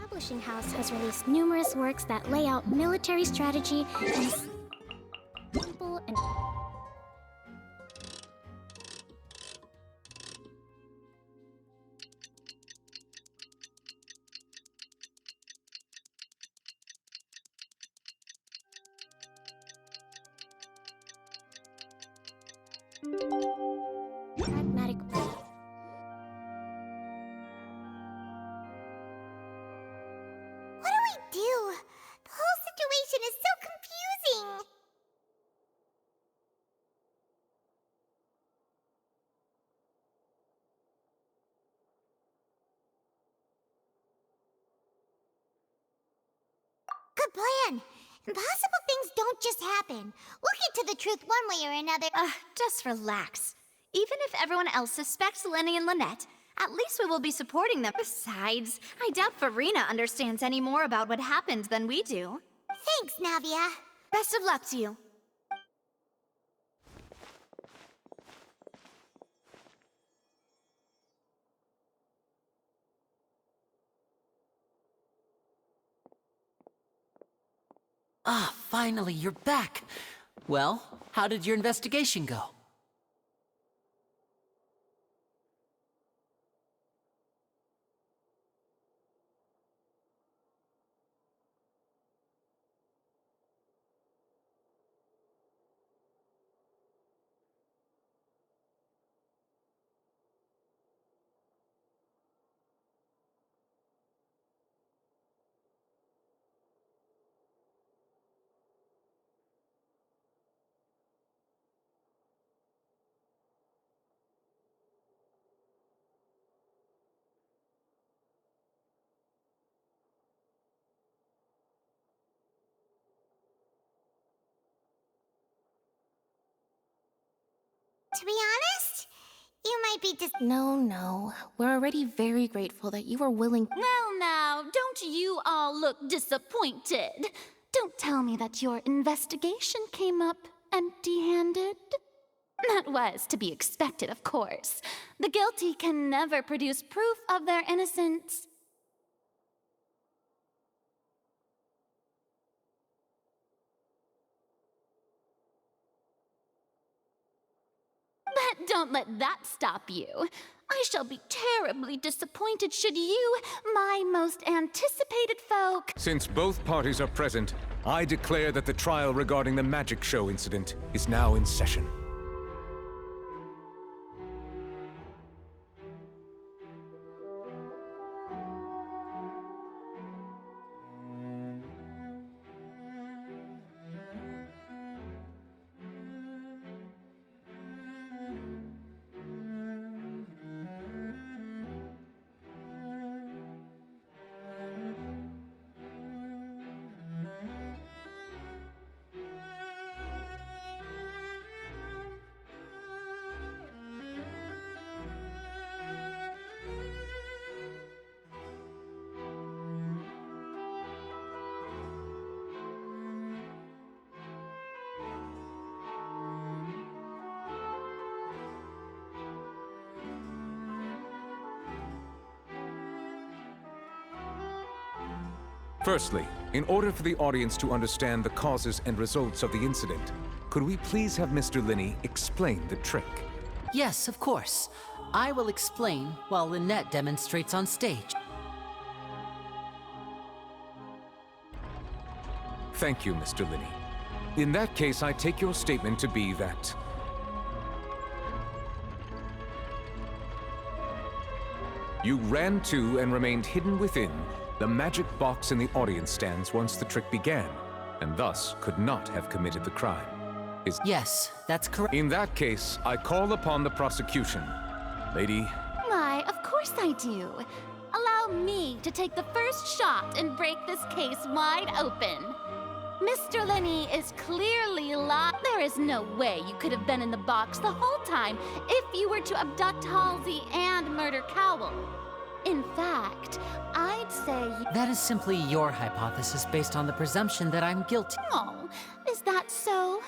Publishing house has released numerous works that lay out military strategy in simple and pragmatic way. What do we do? The whole situation is so confusing. Good plan. Impossible things don't just happen. We'll get to the truth one way or another. Just relax. Even if everyone else suspects Lenny and Lynette, at least we will be supporting them. Besides, I doubt Farina understands any more about what happened than we do. Thanks, Navia. Best of luck to you. Ah, finally, you're back. Well, how did your investigation go? To be honest, you might be No. We're already very grateful that you were willing. Well now, don't you all look disappointed? Don't tell me that your investigation came up empty-handed. That was to be expected, of course. The guilty can never produce proof of their innocence. But don't let that stop you. I shall be terribly disappointed should you, my most anticipated folk... Since both parties are present, I declare that the trial regarding the magic show incident is now in session. Firstly, in order for the audience to understand the causes and results of the incident, could we please have Mr. Linney explain the trick? Yes, of course. I will explain while Lynette demonstrates on stage. Thank you, Mr. Linney. In that case, I take your statement to be that... You ran to and remained hidden within the magic box in the audience stands once the trick began, and thus could not have committed the crime. Yes, that's correct. In that case, I call upon the prosecution. Lady, Why, of course I do. Allow me to take the first shot and break this case wide open. Mr. Lenny is clearly lying. There is no way you could have been in the box the whole time if you were to abduct Halsey and murder Cowell. In fact, I'd say That is simply your hypothesis based on the presumption that I'm guilty. Oh, is that so?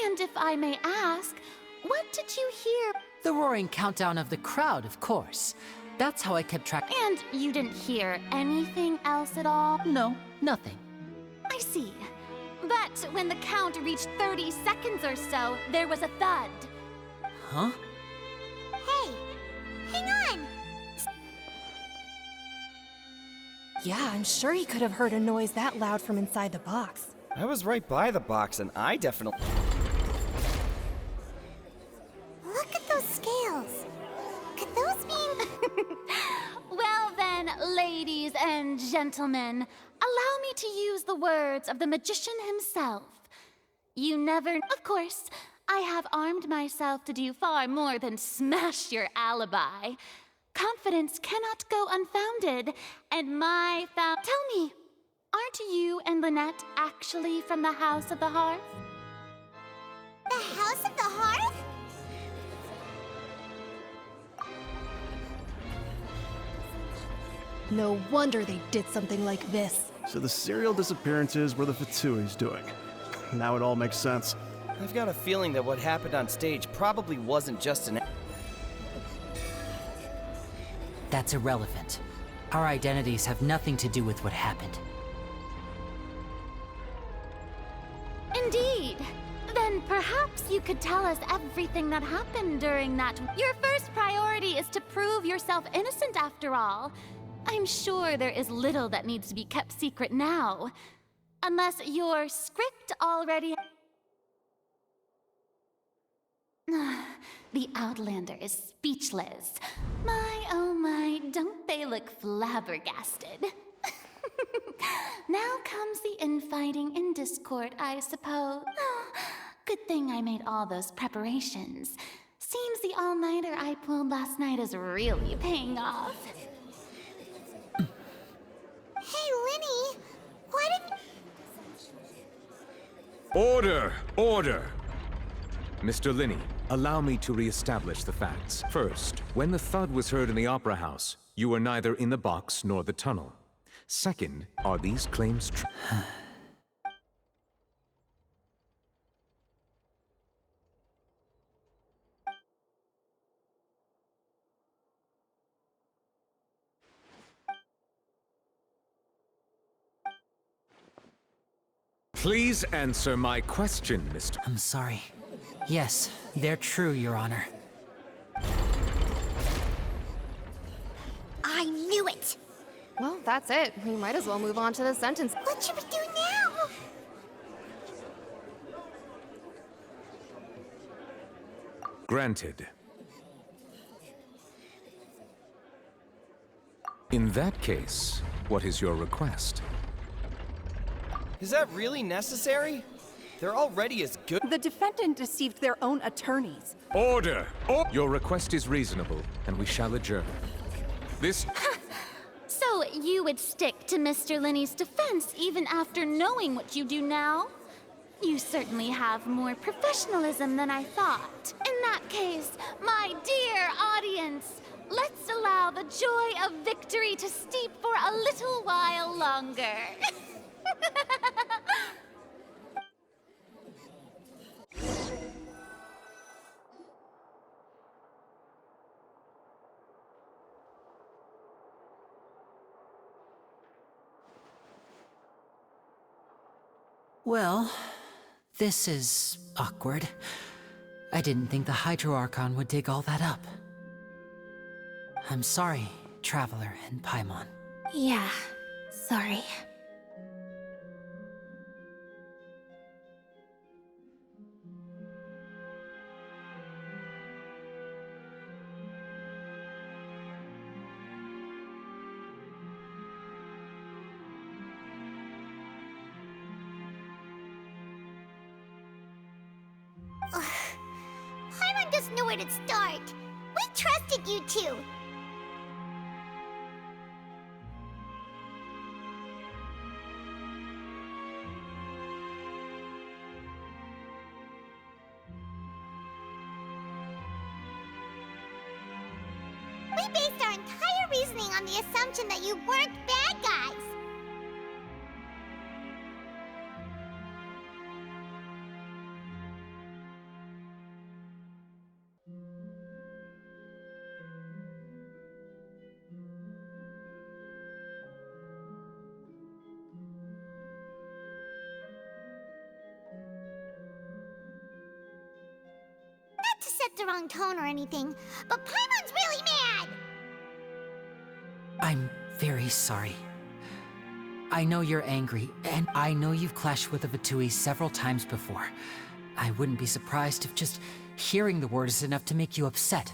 And if I may ask, what did you hear? The roaring countdown of the crowd, of course. That's how I kept track. And you didn't hear anything else at all? No, nothing. I see. But when the count reached 30 seconds or so, there was a thud. Huh? Hey, hang on! Yeah, I'm sure he could have heard a noise that loud from inside the box. I was right by the box, and I definitely... Look at those scales. Could those mean... Well then, ladies and gentlemen, allow me to use the words of the magician himself. You never... Of course, I have armed myself to do far more than smash your alibi. Confidence cannot go unfounded, and Tell me, aren't you and Lynette actually from the House of the Hearth? The House of the Hearth? No wonder they did something like this. So the serial disappearances were the Fatsui's doing. Now it all makes sense. I've got a feeling that what happened on stage probably wasn't just an... That's irrelevant. Our identities have nothing to do with what happened. Indeed. Then perhaps you could tell us everything that happened during that. Your first priority is to prove yourself innocent after all. I'm sure there is little that needs to be kept secret now. Unless your script already... The Outlander is speechless. My, oh my, don't they look flabbergasted? Now comes the infighting and discord, I suppose. Good thing I made all those preparations. Seems the all-nighter I pulled last night is really paying off. Hey, Lenny, why did... order! Order! Mr. Linney, allow me to re-establish the facts. First, when the thud was heard in the Opera House, you were neither in the box nor the tunnel. Second, are these claims true? Please answer my question, Mr. I'm sorry. Yes, they're true, Your Honor. I knew it! Well, that's it. We might as well move on to the sentence. What should we do now? Granted. In that case, what is your request? Is that really necessary? They're already as good... The defendant deceived their own attorneys. Order! Your request is reasonable, and we shall adjourn. This... So you would stick to Mr. Linney's defense even after knowing what you do now? You certainly have more professionalism than I thought. In that case, my dear audience, let's allow the joy of victory to steep for a little while longer. Well, this is awkward. I didn't think the Hydro Archon would dig all that up. I'm sorry, Traveler and Paimon. Yeah, sorry. Travelers know where to start. We trusted you two. We based our entire reasoning on the assumption that you weren't bad guys. Not to set the wrong tone or anything, but Paimon's really mad! I'm very sorry. I know you're angry, and I know you've clashed with the Vatui several times before. I wouldn't be surprised if just hearing the word is enough to make you upset.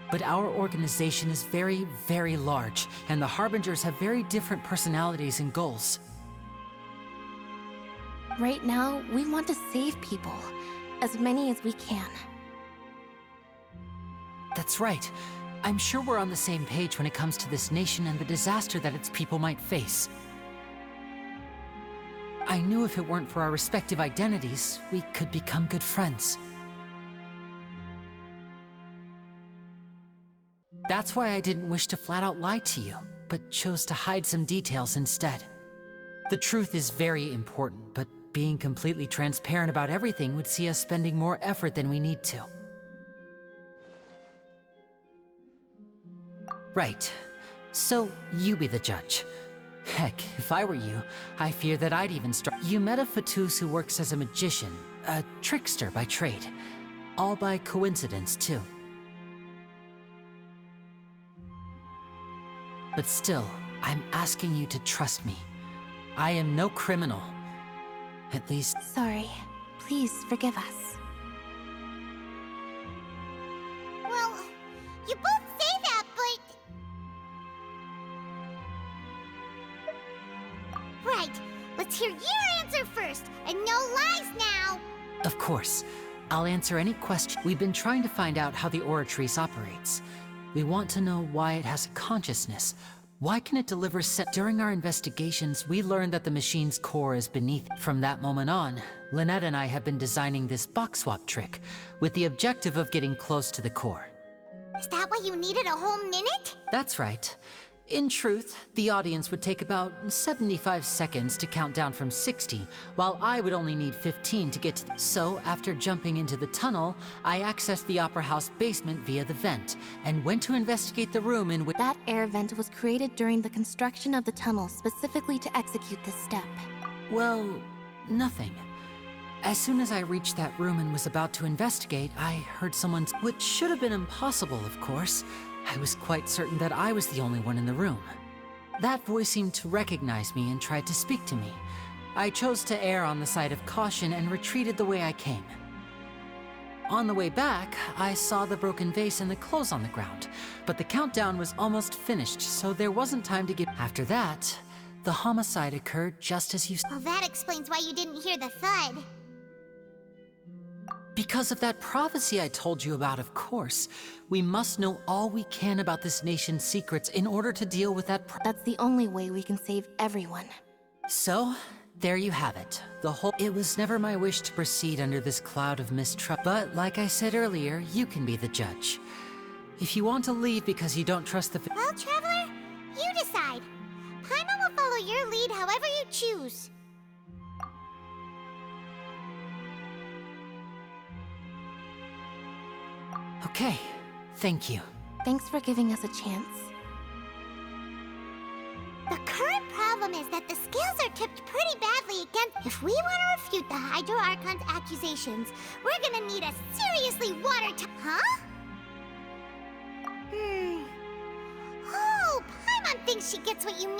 But our organization is very, very large, and the Harbingers have very different personalities and goals. Right now, we want to save people. As many as we can. That's right. I'm sure we're on the same page when it comes to this nation and the disaster that its people might face. I knew if it weren't for our respective identities, we could become good friends. That's why I didn't wish to flat out lie to you, but chose to hide some details instead. The truth is very important, but being completely transparent about everything would see us spending more effort than we need to. Right. So, you be the judge. Heck, if I were you, I fear that I'd even You met a Fatus who works as a magician, a trickster by trade. All by coincidence, too. But still, I'm asking you to trust me. I am no criminal. At least... Sorry. Please forgive us. Well, you both say that, but... Right. Let's hear your answer first, and no lies now! Of course. I'll answer any question. We've been trying to find out how the Oratrice operates. We want to know why it has a consciousness. Why can it deliver During our investigations, we learned that the machine's core is beneath it. From that moment on, Lynette and I have been designing this box swap trick, with the objective of getting close to the core. Is that why you needed a whole minute? That's right. In truth, the audience would take about 75 seconds to count down from 60, while I would only need 15 to get to So, after jumping into the tunnel, I accessed the Opera House basement via the vent, and went to investigate the room in which... That air vent was created during the construction of the tunnel specifically to execute this step. Well, nothing. As soon as I reached that room and was about to investigate, I heard someone's... Which should have been impossible, of course. I was quite certain that I was the only one in the room. That voice seemed to recognize me and tried to speak to me. I chose to err on the side of caution and retreated the way I came. On the way back, I saw the broken vase and the clothes on the ground, but the countdown was almost finished, so there wasn't time to get... After that, the homicide occurred just as you... Well, that explains why you didn't hear the thud. Because of that prophecy I told you about, of course. We must know all we can about this nation's secrets in order to deal with that That's the only way we can save everyone. So, there you have it. It was never my wish to proceed under this cloud of mistrust. But, like I said earlier, you can be the judge. If you want to leave because you don't trust the... Well, Traveler, you decide. Paimon will follow your lead however you choose. Okay, thank you. Thanks for giving us a chance. The current problem is that the scales are tipped pretty badly against... If we want to refute the Hydro Archon's accusations, we're gonna need a seriously watertight... Huh? Oh, Paimon thinks she gets what you mean.